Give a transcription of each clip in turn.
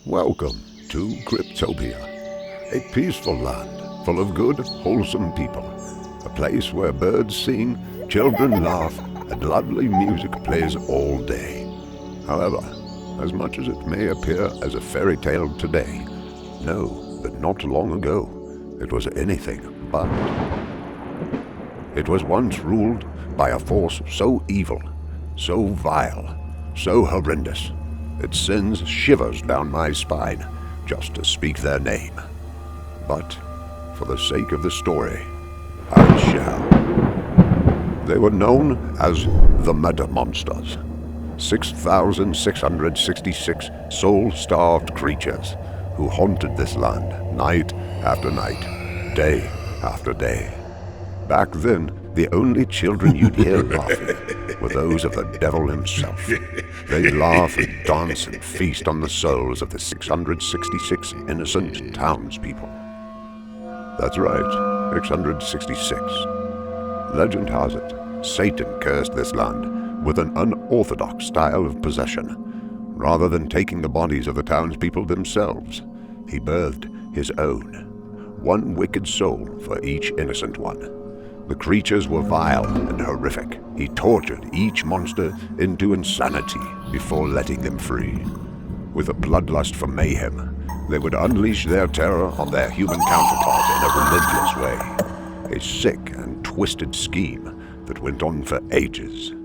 Welcome to Cryptopia, a peaceful land full of good, wholesome people. A place where birds sing, children laugh, and lovely music plays all day. However, as much as it may appear as a fairy tale today, know that not long ago it was anything but. It was once ruled by a force so evil, so vile, so horrendous, it sends shivers down my spine just to speak their name. But, for the sake of the story, I shall. They were known as the Meta Monsters, 6,666 soul-starved creatures who haunted this land night after night, day after day. Back then, the only children you'd hear laughing were those of the devil himself. They laugh and dance and feast on the souls of the 666 innocent townspeople. That's right, 666. Legend has it, Satan cursed this land with an unorthodox style of possession. Rather than taking the bodies of the townspeople themselves, he birthed his own, one wicked soul for each innocent one. The creatures were vile and horrific. He tortured each monster into insanity before letting them free. With a bloodlust for mayhem, they would unleash their terror on their human counterparts in a relentless way. A sick and twisted scheme that went on for ages.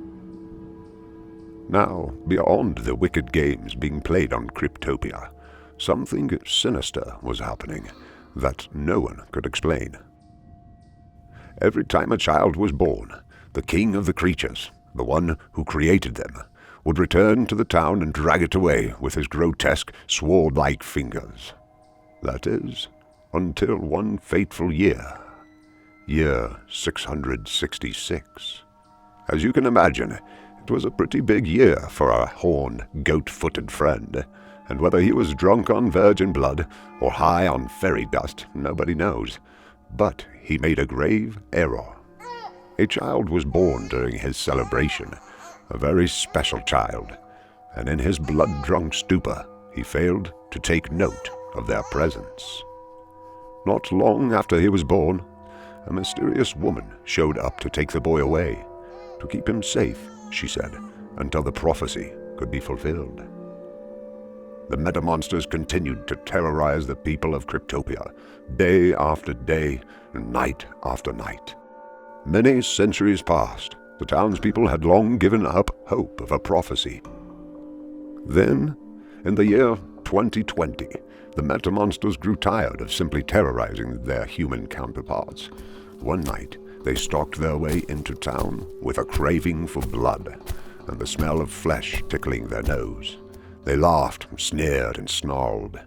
Now, beyond the wicked games being played on Cryptopia, something sinister was happening that no one could explain. Every time a child was born, the king of the creatures, the one who created them, would return to the town and drag it away with his grotesque, sword-like fingers. That is, until one fateful year 666. As you can imagine, it was a pretty big year for our horned, goat-footed friend, and whether he was drunk on virgin blood or high on fairy dust, nobody knows. But he made a grave error. A child was born during his celebration, a very special child, and in his blood-drunk stupor, he failed to take note of their presence. Not long after he was born, a mysterious woman showed up to take the boy away, to keep him safe, she said, until the prophecy could be fulfilled. The Meta Monsters continued to terrorize the people of Cryptopia, day after day, night after night. Many centuries passed. The townspeople had long given up hope of a prophecy. Then, in the year 2020, the Meta Monsters grew tired of simply terrorizing their human counterparts. One night, they stalked their way into town with a craving for blood and the smell of flesh tickling their nose. They laughed, sneered, and snarled.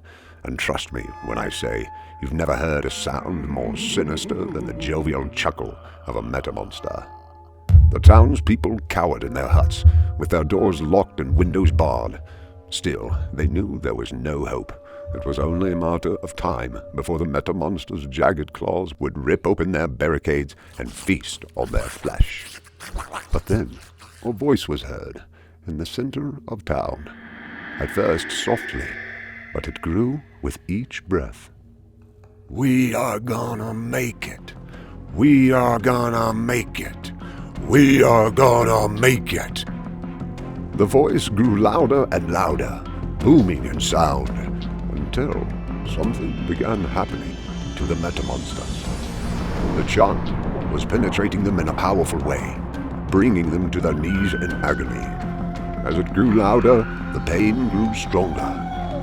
And trust me when I say you've never heard a sound more sinister than the jovial chuckle of a Meta Monster. The townspeople cowered in their huts, with their doors locked and windows barred. Still, they knew there was no hope. It was only a matter of time before the Meta Monster's jagged claws would rip open their barricades and feast on their flesh. But then, a voice was heard in the center of town. At first softly, but it grew with each breath. "We are gonna make it. We are gonna make it. We are gonna make it." The voice grew louder and louder, booming in sound, until something began happening to the Meta Monsters. The chant was penetrating them in a powerful way, bringing them to their knees in agony. As it grew louder, the pain grew stronger,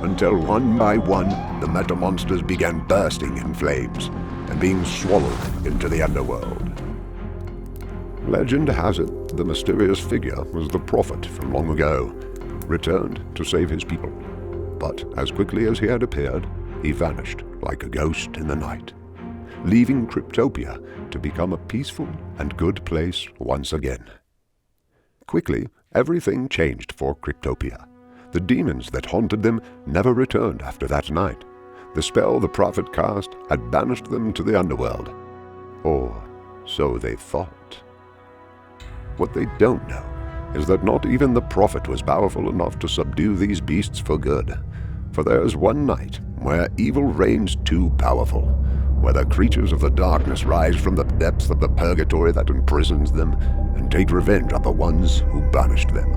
until one by one, the Meta Monsters began bursting in flames and being swallowed into the underworld. Legend has it the mysterious figure was the prophet from long ago, returned to save his people. But as quickly as he had appeared, he vanished like a ghost in the night, leaving Cryptopia to become a peaceful and good place once again. Quickly, everything changed for Cryptopia. The demons that haunted them never returned after that night. The spell the prophet cast had banished them to the underworld. Or so they thought. What they don't know is that not even the prophet was powerful enough to subdue these beasts for good. For there's one night where evil reigns too powerful, where the creatures of the darkness rise from the depths of the purgatory that imprisons them and take revenge on the ones who banished them.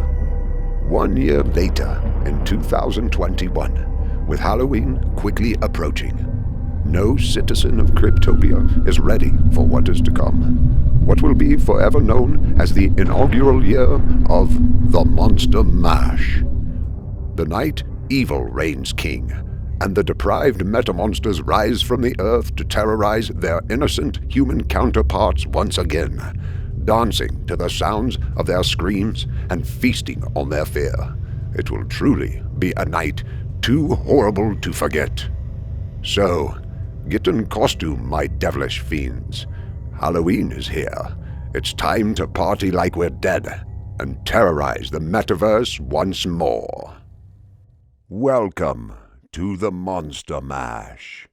1 year later, in 2021, with Halloween quickly approaching, no citizen of Cryptopia is ready for what is to come. What will be forever known as the inaugural year of the Monster Mash. The night evil reigns king, and the deprived metamonsters rise from the earth to terrorize their innocent human counterparts once again, dancing to the sounds of their screams and feasting on their fear. It will truly be a night too horrible to forget. So, get in costume, my devilish fiends. Halloween is here. It's time to party like we're dead and terrorize the metaverse once more. Welcome to the Monster Mash.